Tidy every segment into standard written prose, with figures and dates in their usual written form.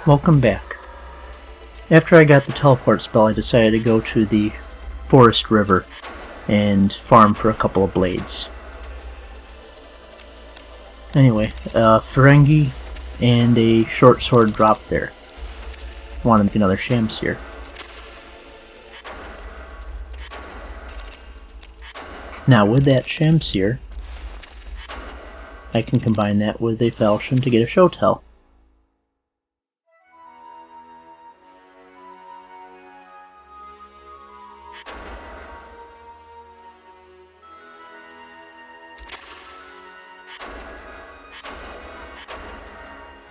Welcome back. After I got the teleport spell, I decided to go to the forest river and farm for a couple of blades. Anyway, Ferengi and a short sword dropped there. Want to make another Shamseer. Now with that Shamseer, I can combine that with a Falchion to get a Shotel.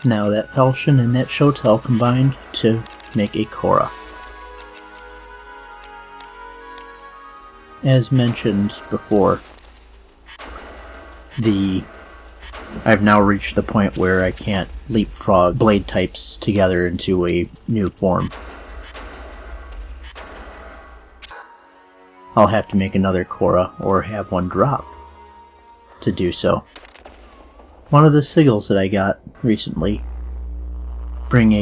Now that Falchion and that Shotel combined to make a Korra. As mentioned before, I've now reached the point where I can't leapfrog blade types together into a new form. I'll have to make another Korra or have one drop to do so. One of the sigils that I got recently brings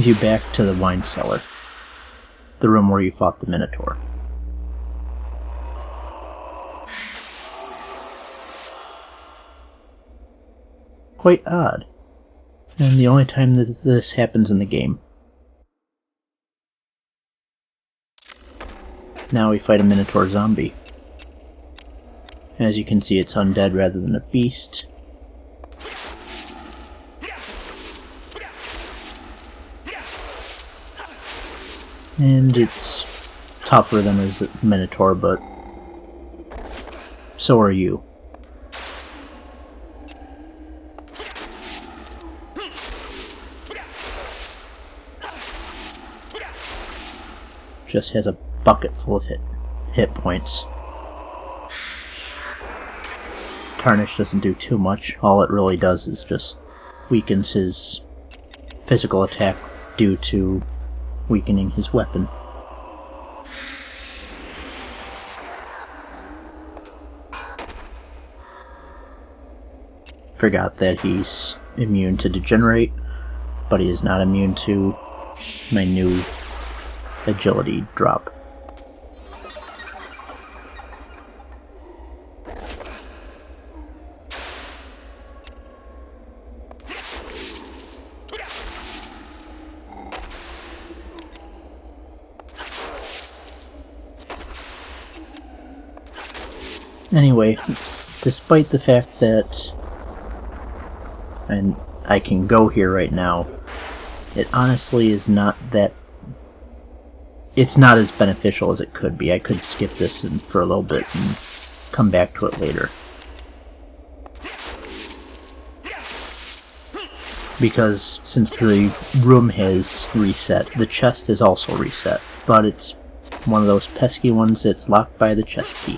you back to the wine cellar, the room where you fought the Minotaur. Quite odd, and the only time that this happens in the game. Now we fight a Minotaur zombie. As you can see, it's undead rather than a beast. And it's tougher than a Minotaur, but so are you. Just has a bucket full of hit points. Tarnish doesn't do too much. All it really does is just weakens his physical attack due to weakening his weapon. Forgot that he's immune to Degenerate, but he is not immune to my new agility drop. Anyway, despite the fact that I can go here right now, it honestly is not that... It's not as beneficial as it could be. I could skip this for a little bit and come back to it later. Because since the room has reset, the chest is also reset. But it's one of those pesky ones that's locked by the chest key.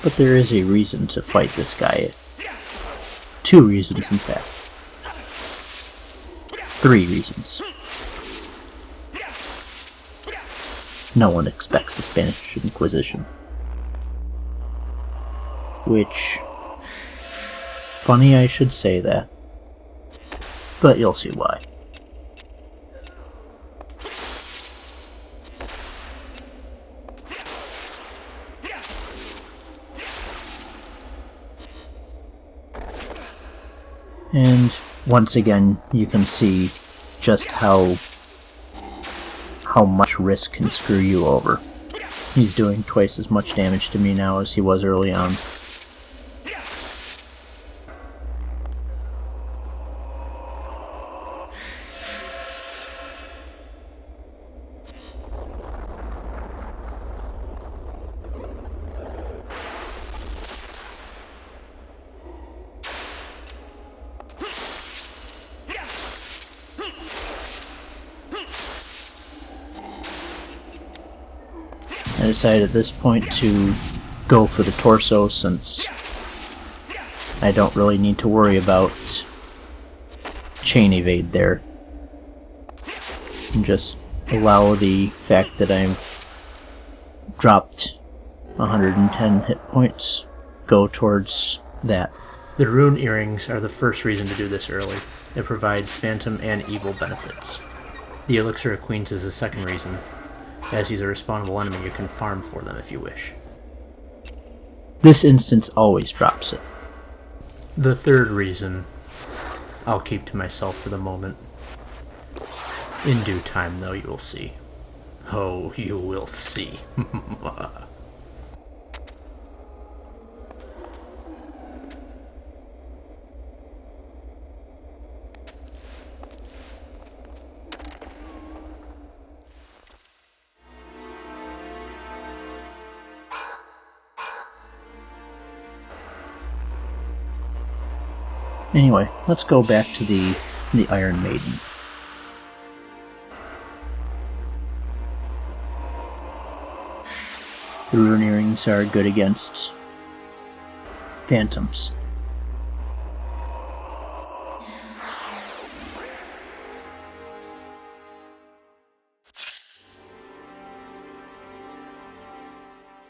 But there is a reason to fight this guy. 2 reasons, in fact. 3 reasons. No one expects the Spanish Inquisition. Which... funny I should say that. But you'll see why. And once again, you can see just how much risk can screw you over. He's doing twice as much damage to me now as he was early on. I decided at this point to go for the torso since I don't really need to worry about chain evade there. And just allow the fact that I've dropped 110 hit points go towards that. The rune earrings are the first reason to do this early. It provides phantom and evil benefits. The elixir of queens is the second reason. As he's a respawnable enemy, you can farm for them if you wish. This instance always drops it. The third reason I'll keep to myself for the moment. In due time, though, you will see. Oh, you will see. Anyway, let's go back to the Iron Maiden. The rune earrings are good against phantoms.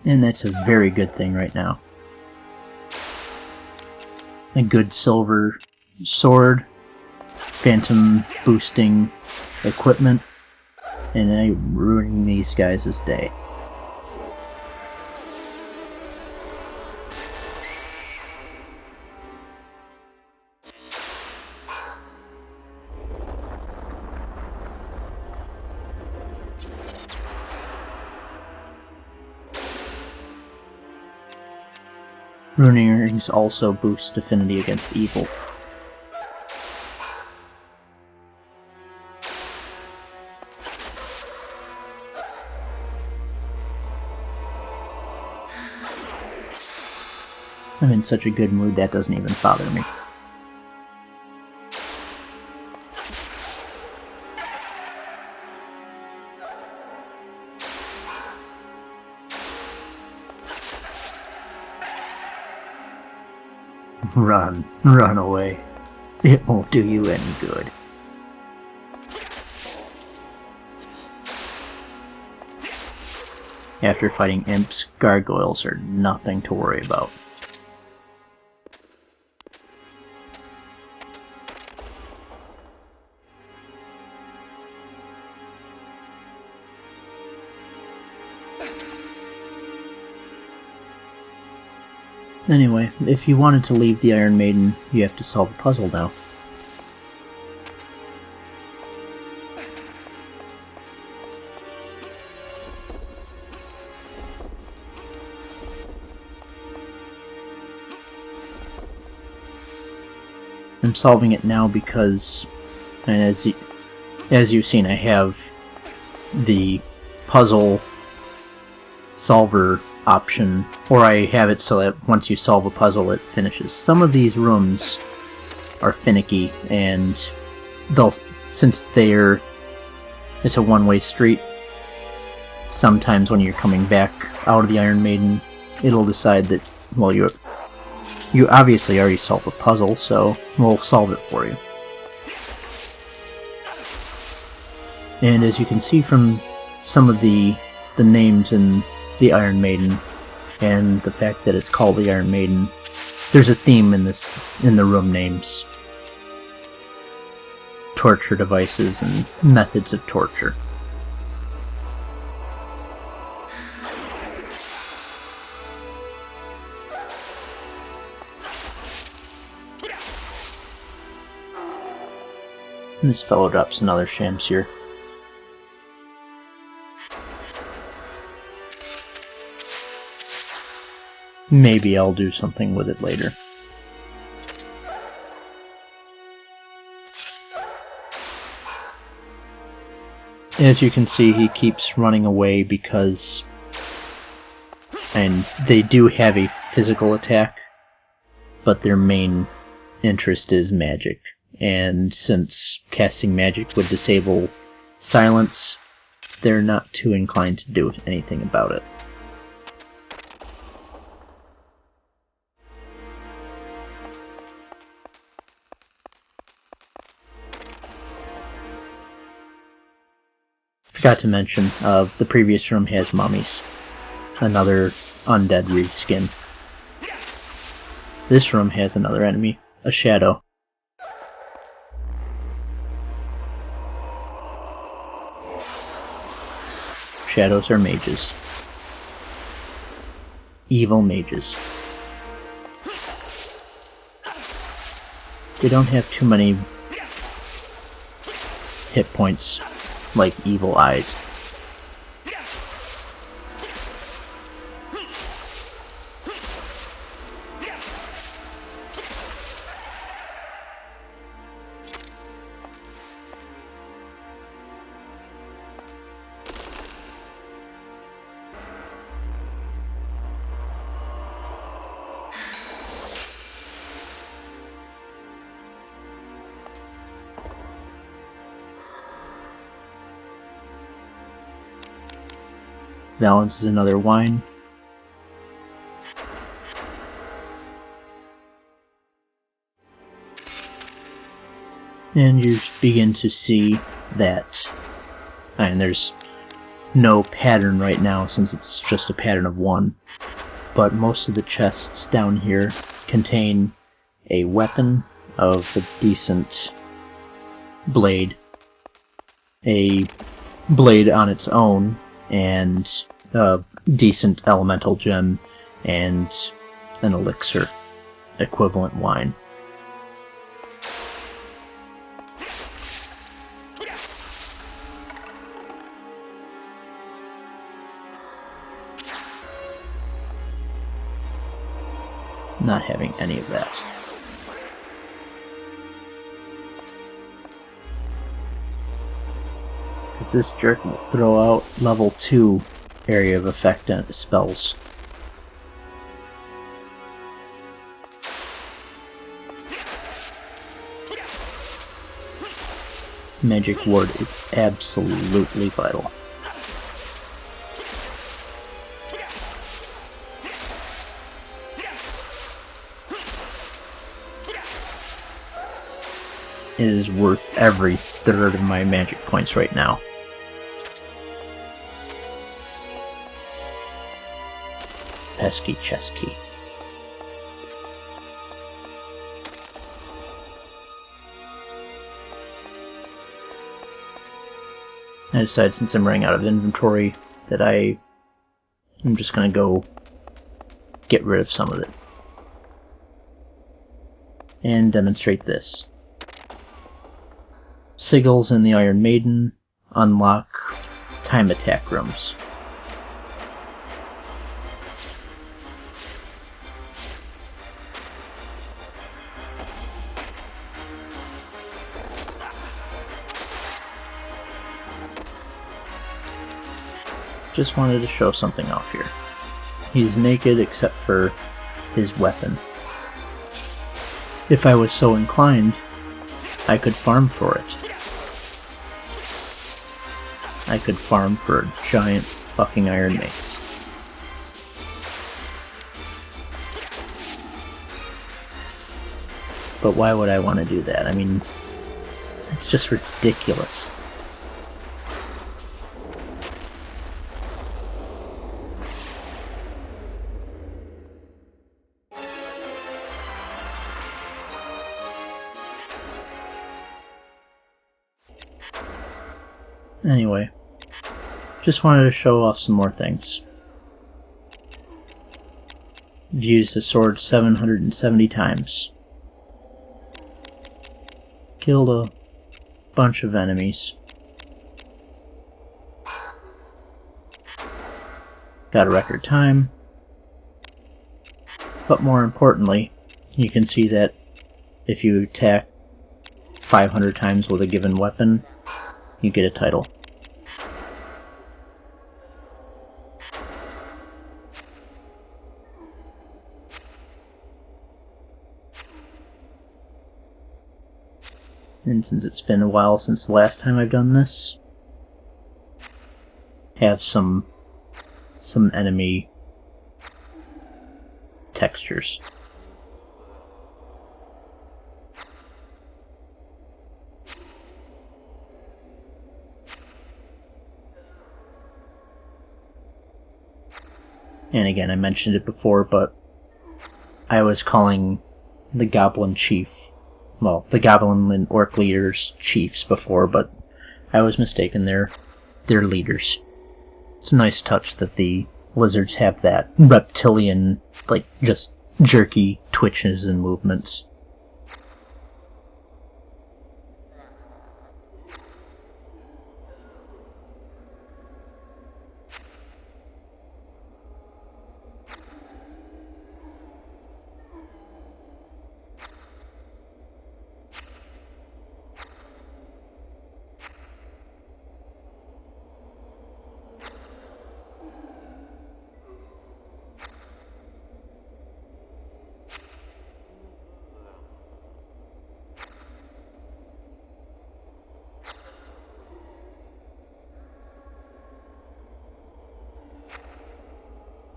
And that's a very good thing right now. A good silver sword, phantom boosting equipment, and I'm ruining these guys' day. Rune earrings also boost affinity against evil. I'm in such a good mood that doesn't even bother me. Run away. It won't do you any good. After fighting imps, gargoyles are nothing to worry about. Anyway, if you wanted to leave the Iron Maiden, you have to solve a puzzle now. I'm solving it now because, and as you've seen, I have the puzzle solver option, or I have it so that once you solve a puzzle it finishes. Some of these rooms are finicky, and since it's a one-way street, sometimes when you're coming back out of the Iron Maiden, it'll decide that, well, you obviously already solved the puzzle, so we'll solve it for you. And as you can see from some of the names in the Iron Maiden, and the fact that it's called the Iron Maiden, there's a theme in the room names. Torture devices and methods of torture. And this fellow drops another Shamsir. Maybe I'll do something with it later. As you can see, he keeps running away because... and they do have a physical attack, but their main interest is magic. And since casting magic would disable silence, they're not too inclined to do anything about it. Forgot to mention, the previous room has mummies. Another undead reskin. This room has another enemy, a shadow. Shadows are mages. Evil mages. They don't have too many hit points like evil eyes. Valence is another wine. And you begin to see that, and there's no pattern right now since it's just a pattern of one, but most of the chests down here contain a weapon of a decent blade, a blade on its own, and a decent elemental gem, and an elixir equivalent wine. Not having any of that. Because this jerk will throw out level 2 area of effect spells. Magic Ward is absolutely vital. It is worth every third of my magic points right now. Pesky chess key. I decided since I'm running out of inventory that I'm just gonna go get rid of some of it. And demonstrate this. Sigils and the Iron Maiden unlock time attack rooms. Just wanted to show something off here. He's naked except for his weapon. If I was so inclined, I could farm for it. I could farm for a giant fucking iron mace. But why would I want to do that? I mean, it's just ridiculous. Anyway, just wanted to show off some more things. I've used the sword 770 times. Killed a bunch of enemies. Got a record time. But more importantly, you can see that if you attack 500 times with a given weapon, you get a title. And since it's been a while since the last time I've done this, have some enemy textures. And again, I mentioned it before, but I was calling the Goblin Chief, well, the Goblin and Orc leaders chiefs before, but I was mistaken. They're leaders. It's a nice touch that the lizards have that reptilian, like, just jerky twitches and movements.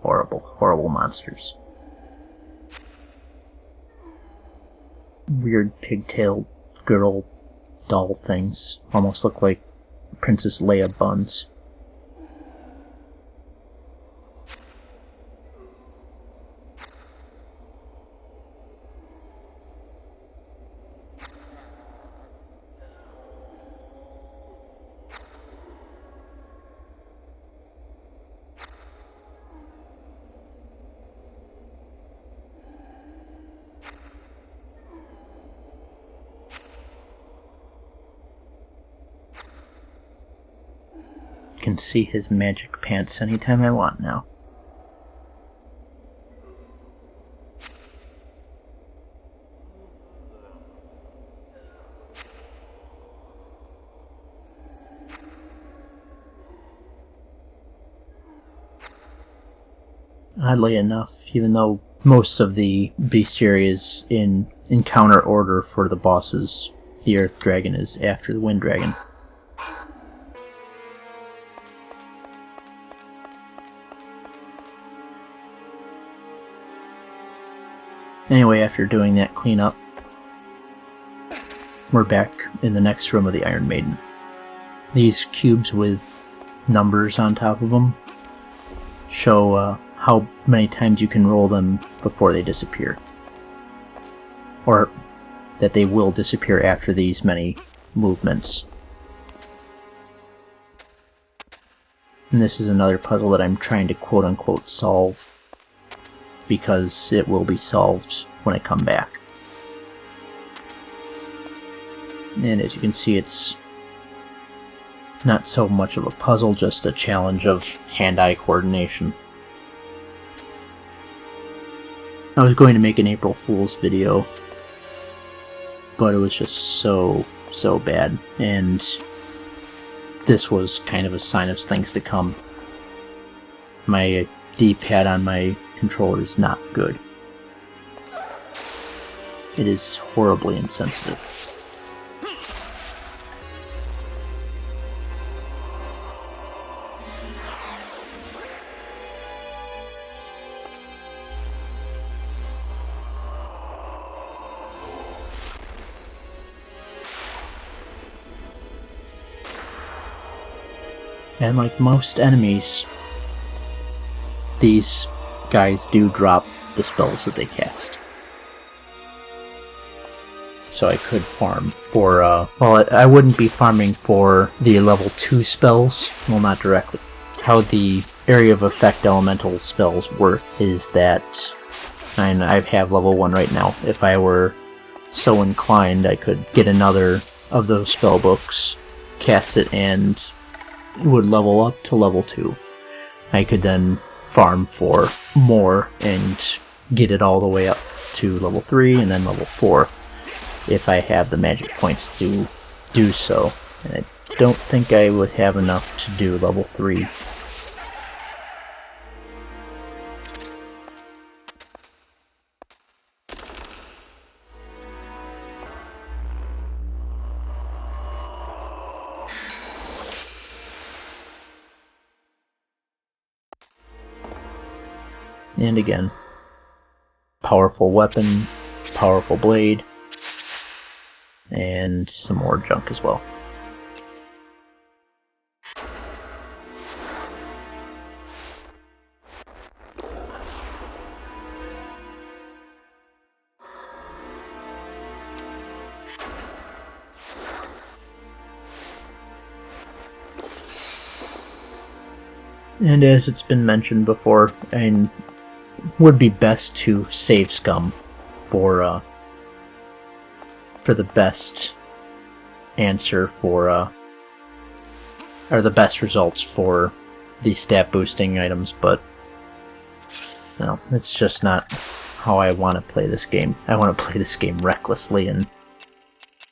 Horrible, horrible monsters. Weird pigtailed girl doll things. Almost look like Princess Leia buns. Can see his magic pants anytime I want now. Oddly enough, even though most of the bestiary is in encounter order for the bosses, the Earth Dragon is after the Wind Dragon. Anyway, after doing that cleanup, we're back in the next room of the Iron Maiden. These cubes with numbers on top of them show how many times you can roll them before they disappear. Or that they will disappear after these many movements. And this is another puzzle that I'm trying to quote-unquote solve, because it will be solved when I come back. And as you can see, it's not so much of a puzzle, just a challenge of hand-eye coordination. I was going to make an April Fool's video, but it was just so bad, and this was kind of a sign of things to come. My D-pad on my controller is not good. It is horribly insensitive. And like most enemies, these guys do drop the spells that they cast. So I could farm for, well, I wouldn't be farming for the level 2 spells, well, not directly. How the area of effect elemental spells work is that, and I have level 1 right now, if I were so inclined, I could get another of those spell books, cast it, and it would level up to level 2. I could then farm for more and get it all the way up to level 3 and then level 4 if I have the magic points to do so. And I don't think I would have enough to do level 3. And again, powerful weapon, powerful blade, and some more junk as well. And as it's been mentioned before, it would be best to save scum for the best answer for or the best results for the stat boosting items, but no, it's just not how I want to play this game. I want to play this game recklessly and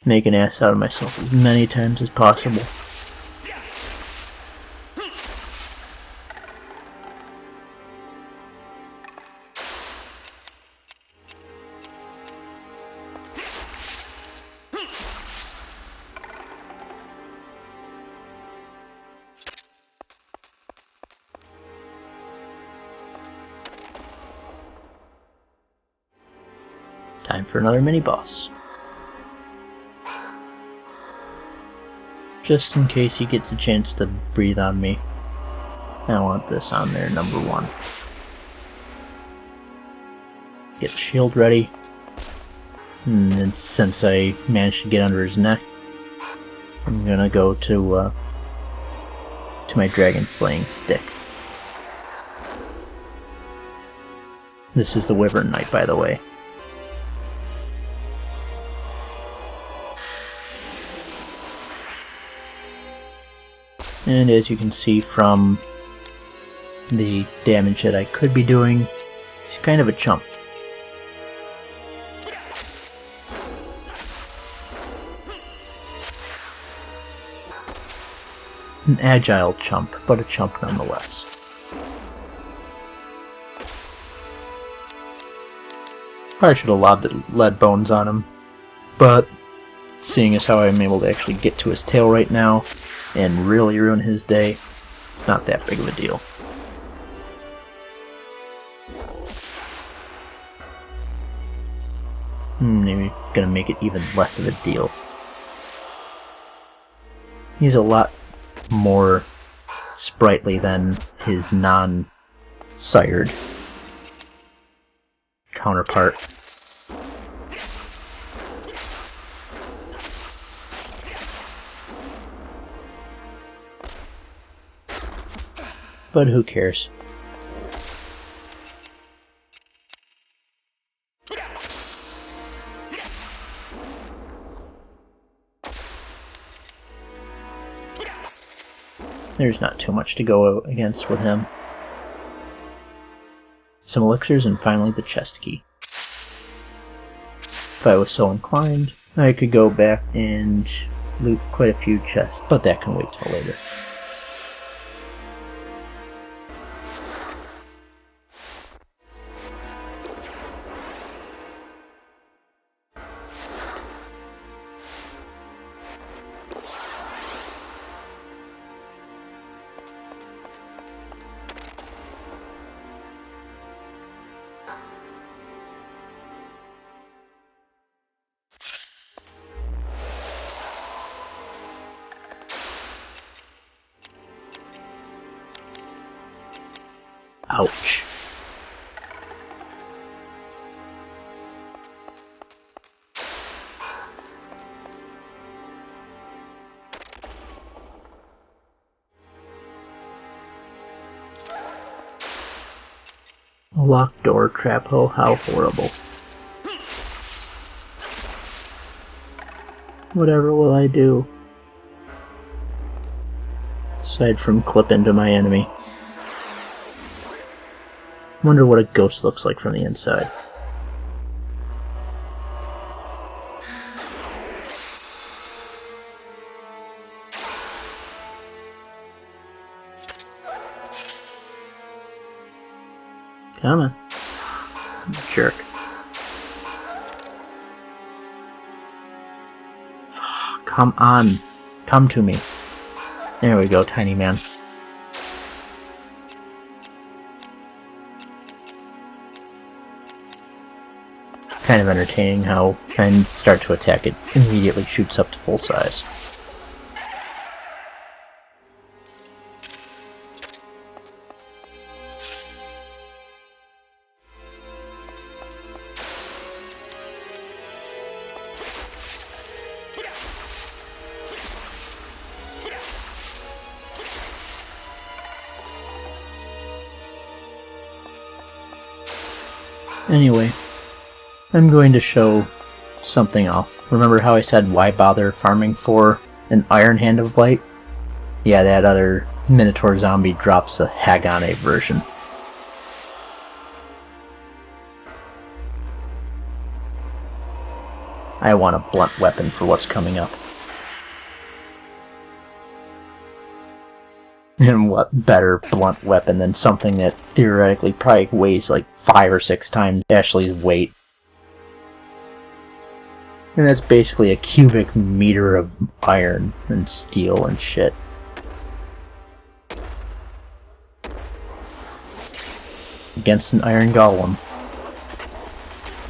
make an ass out of myself as many times as possible. Time for another mini-boss. Just in case he gets a chance to breathe on me, I want this on there, number 1. Get the shield ready. And since I managed to get under his neck, I'm gonna go to my dragon slaying stick. This is the Wyvern Knight, by the way. And as you can see from the damage that I could be doing, he's kind of a chump. An agile chump, but a chump nonetheless. Probably should have lobbed the lead bones on him, but seeing as how I'm able to actually get to his tail right now and really ruin his day, it's not that big of a deal. Maybe gonna make it even less of a deal. He's a lot more sprightly than his non-sired counterpart. But who cares? There's not too much to go against with him. Some elixirs and finally the chest key. If I was so inclined, I could go back and loot quite a few chests, but that can wait till later. Ouch. A locked door, trap hole, how horrible. Whatever will I do? Aside from clip into my enemy. Wonder what a ghost looks like from the inside. Come on. Jerk. Come on. Come to me. There we go, tiny man. Kind of entertaining how I start to attack it immediately shoots up to full size. Anyway, I'm going to show something off. Remember how I said why bother farming for an Iron Hand of Blight? Yeah, that other Minotaur zombie drops a Hagane version. I want a blunt weapon for what's coming up. And what better blunt weapon than something that theoretically probably weighs like 5 or 6 times Ashley's weight. And that's basically a cubic meter of iron and steel and shit. Against an iron golem.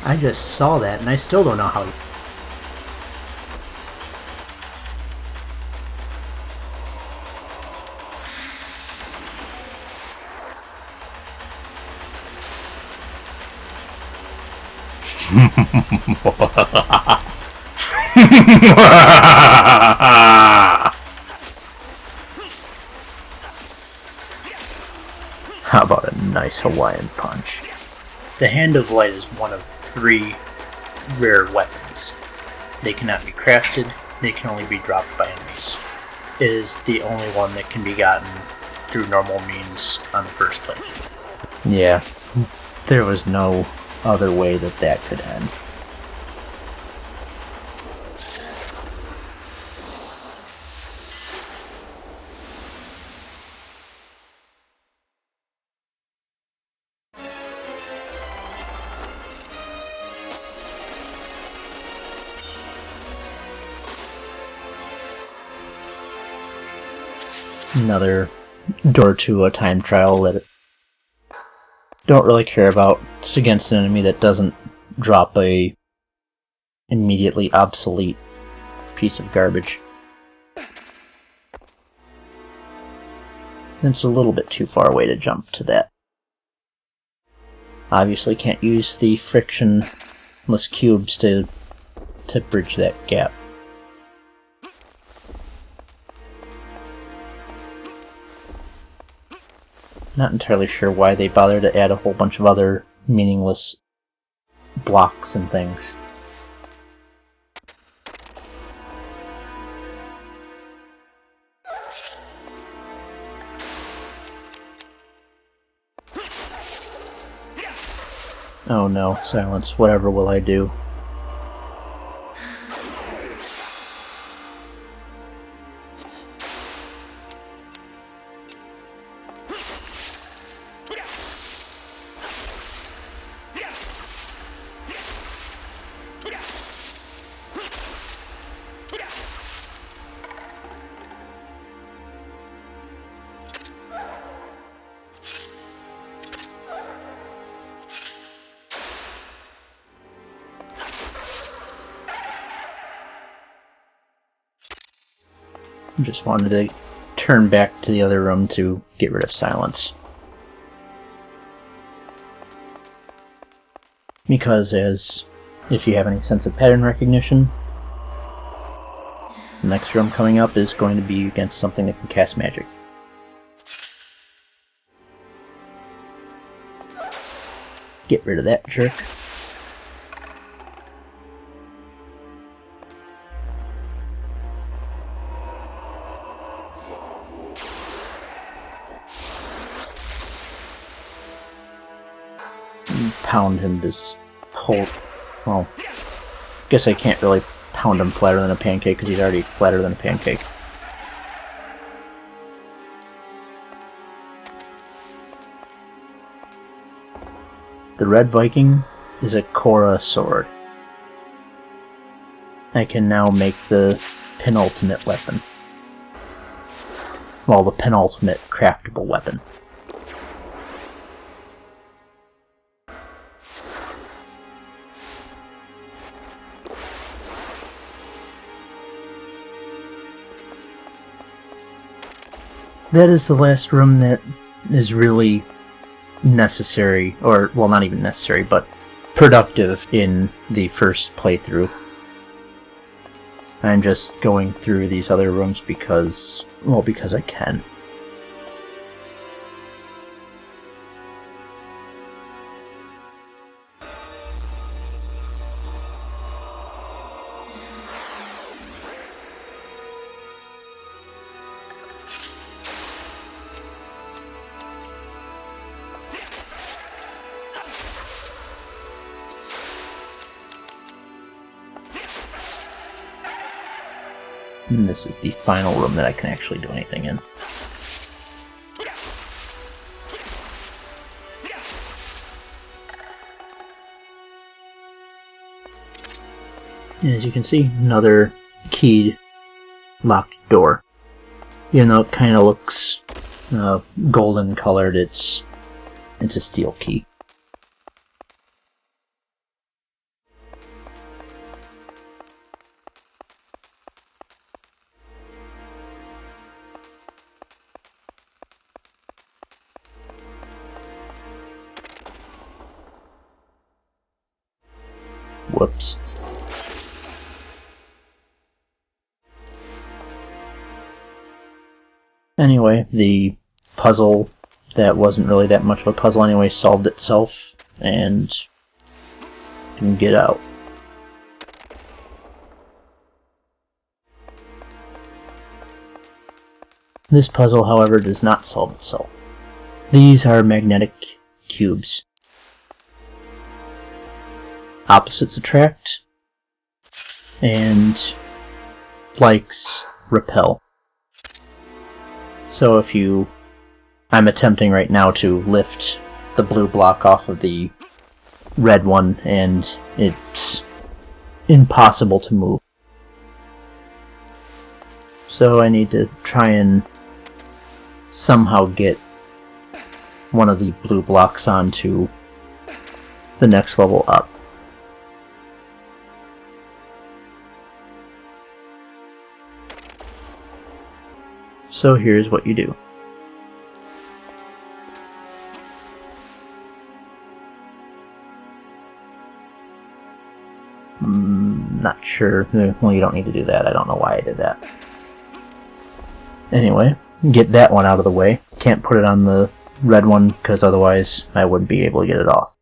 I just saw that and I still don't know how... How about a nice Hawaiian punch? The Hand of Light is one of 3 rare weapons. They cannot be crafted, they can only be dropped by enemies. It is the only one that can be gotten through normal means on the first playthrough. Yeah, there was no other way that that could end. Another door to a time trial that I don't really care about. It's against an enemy that doesn't drop a immediately obsolete piece of garbage. It's a little bit too far away to jump to that. Obviously can't use the frictionless cubes to bridge that gap. Not entirely sure why they bother to add a whole bunch of other meaningless blocks and things. Oh no, silence. Whatever will I do? Just wanted to turn back to the other room to get rid of silence. Because if you have any sense of pattern recognition, the next room coming up is going to be against something that can cast magic. Get rid of that jerk. Pound him this whole... Well, guess I can't really pound him flatter than a pancake because he's already flatter than a pancake. The Red Viking is a Korra sword. I can now make the penultimate weapon. Well, the penultimate craftable weapon. That is the last room that is really necessary, or, well, not even necessary, but productive in the first playthrough. I'm just going through these other rooms because, well, because I can. And this is the final room that I can actually do anything in. As you can see, another keyed locked door. Even though it kind of looks golden colored, it's a steel key. Whoops. Anyway, the puzzle that wasn't really that much of a puzzle anyway solved itself, and can get out. This puzzle, however, does not solve itself. These are magnetic cubes. Opposites attract, and likes repel. So if I'm attempting right now to lift the blue block off of the red one, and it's impossible to move. So I need to try and somehow get one of the blue blocks onto the next level up. So here's what you do. Not sure. Well, you don't need to do that. I don't know why I did that. Anyway, get that one out of the way. Can't put it on the red one because otherwise I wouldn't be able to get it off.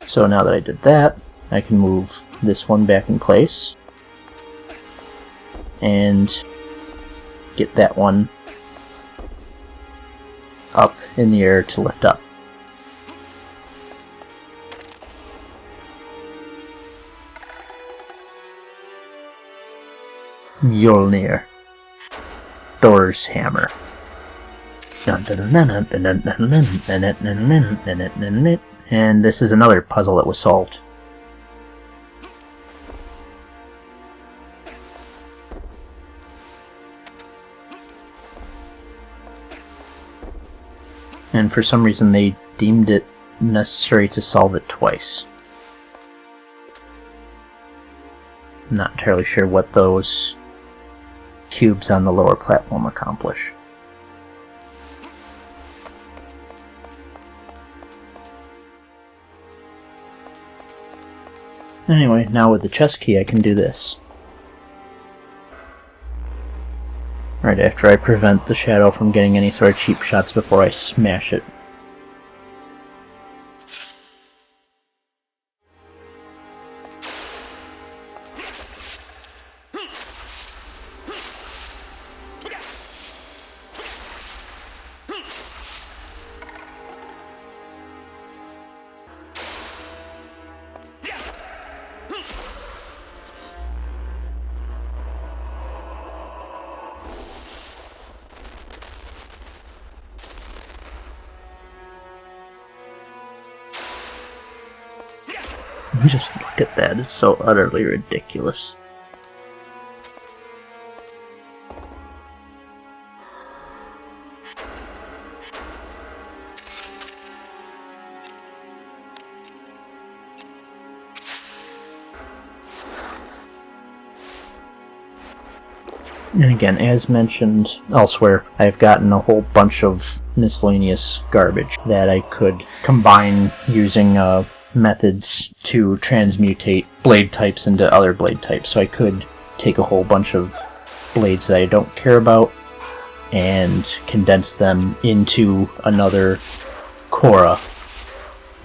So now that I did that, I can move this one back in place and get that one up in the air to lift up. Mjolnir. Thor's hammer. And this is another puzzle that was solved. And for some reason they deemed it necessary to solve it twice. I'm not entirely sure what those cubes on the lower platform accomplish. Anyway, now with the chest key I can do this. Right after I prevent the shadow from getting any sort of cheap shots before I smash it. Just look at that, it's so utterly ridiculous. And again, as mentioned elsewhere, I've gotten a whole bunch of miscellaneous garbage that I could combine using methods to transmutate blade types into other blade types. So I could take a whole bunch of blades that I don't care about and condense them into another Korra,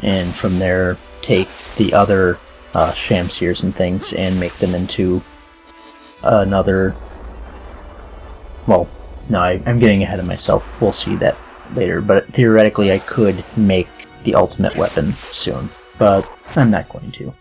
and from there take the other Shamsirs and things and make them into another... Well, no, I'm getting ahead of myself. We'll see that later, but theoretically I could make the ultimate weapon soon. But I'm not going to.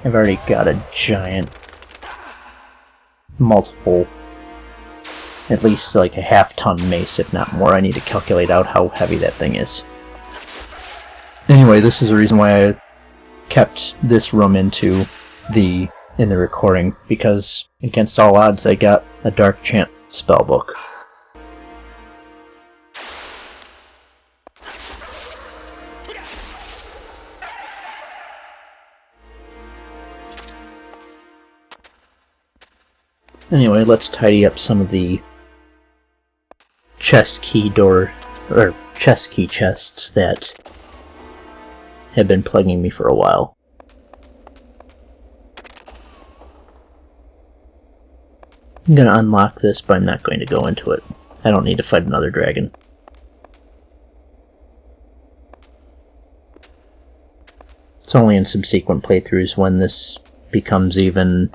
I've already got a giant, multiple, at least like a half-ton mace, if not more. I need to calculate out how heavy that thing is. Anyway, this is the reason why I kept this room in the recording, because against all odds I got a Dark Chant spellbook. Anyway, let's tidy up some of the chest key chests that have been plaguing me for a while. I'm gonna unlock this, but I'm not going to go into it. I don't need to fight another dragon. It's only in subsequent playthroughs when this becomes even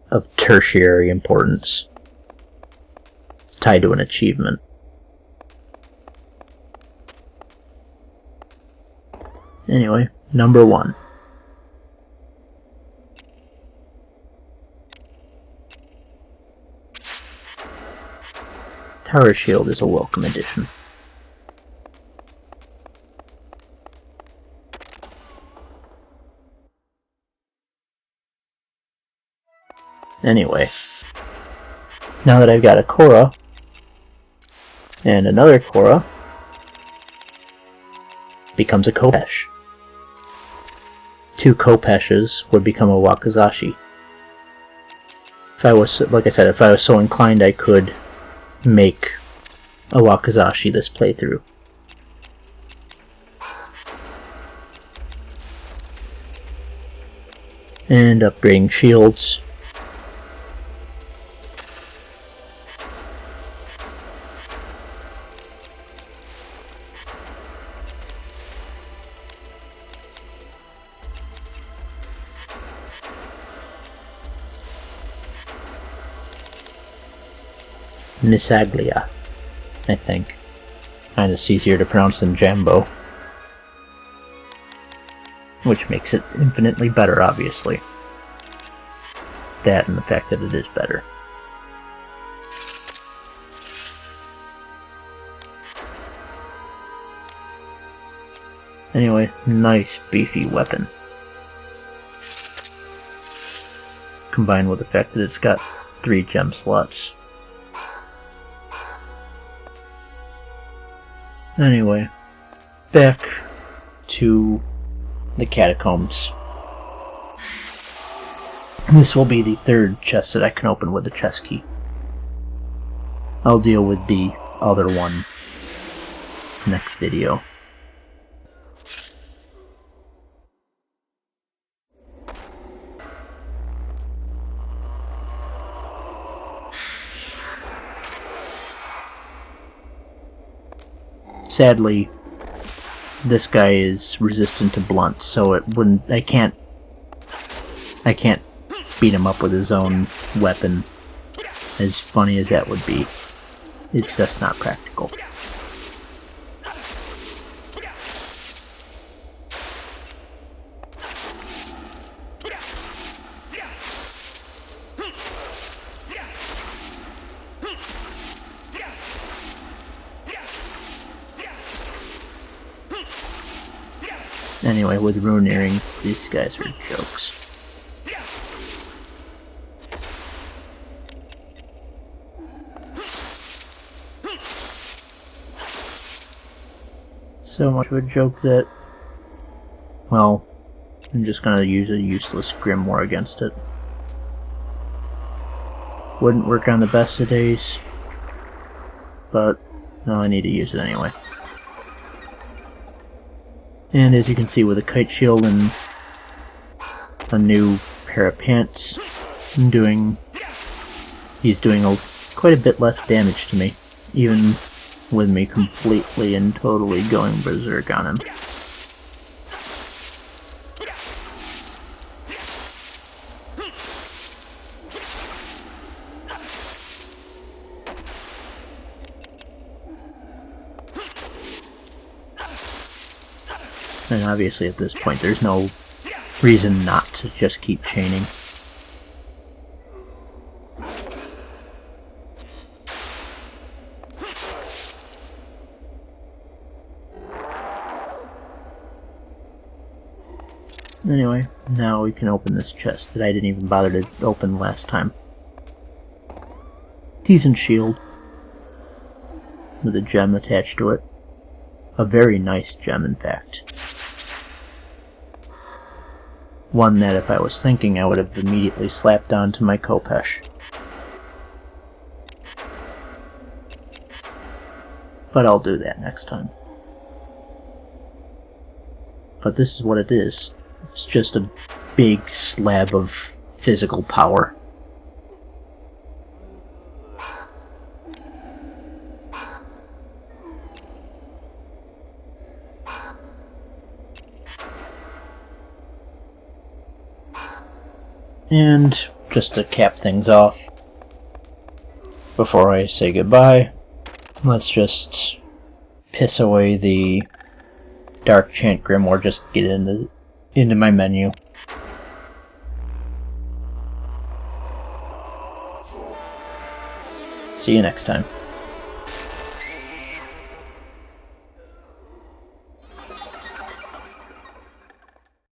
of tertiary importance. It's tied to an achievement. Anyway, number 1. Tower Shield is a welcome addition. Anyway, now that I've got a Korra and another Korra, becomes a Kopesh. 2 Kopeshes would become a Wakizashi. If I was, like I said, if I was so inclined, I could make a Wakizashi this playthrough. And upgrading shields. Misaglia, I think. Kinda easier to pronounce than Jambo. Which makes it infinitely better, obviously. That and the fact that it is better. Anyway, nice beefy weapon. Combined with the fact that it's got 3 gem slots. Anyway, back to the catacombs. This will be the 3rd chest that I can open with the chest key. I'll deal with the other one next video. Sadly, this guy is resistant to blunt, so it wouldn't. I can't beat him up with his own weapon. As funny as that would be, it's just not practical. Anyway, with rune earrings, these guys are jokes. So much of a joke that, well, I'm just gonna use a useless grimoire against it. Wouldn't work on the best of days, but no, I need to use it anyway. And as you can see, with a kite shield and a new pair of pants, he's doing quite a bit less damage to me, even with me completely and totally going berserk on him. And obviously at this point there's no reason not to just keep chaining. Anyway, now we can open this chest that I didn't even bother to open last time. Decent shield with a gem attached to it. A very nice gem, in fact. One that, if I was thinking, I would have immediately slapped onto my Khopesh. But I'll do that next time. But this is what it is. It's just a big slab of physical power. And just to cap things off, before I say goodbye, let's just piss away the Dark Chant Grimoire, just get into my menu. See you next time.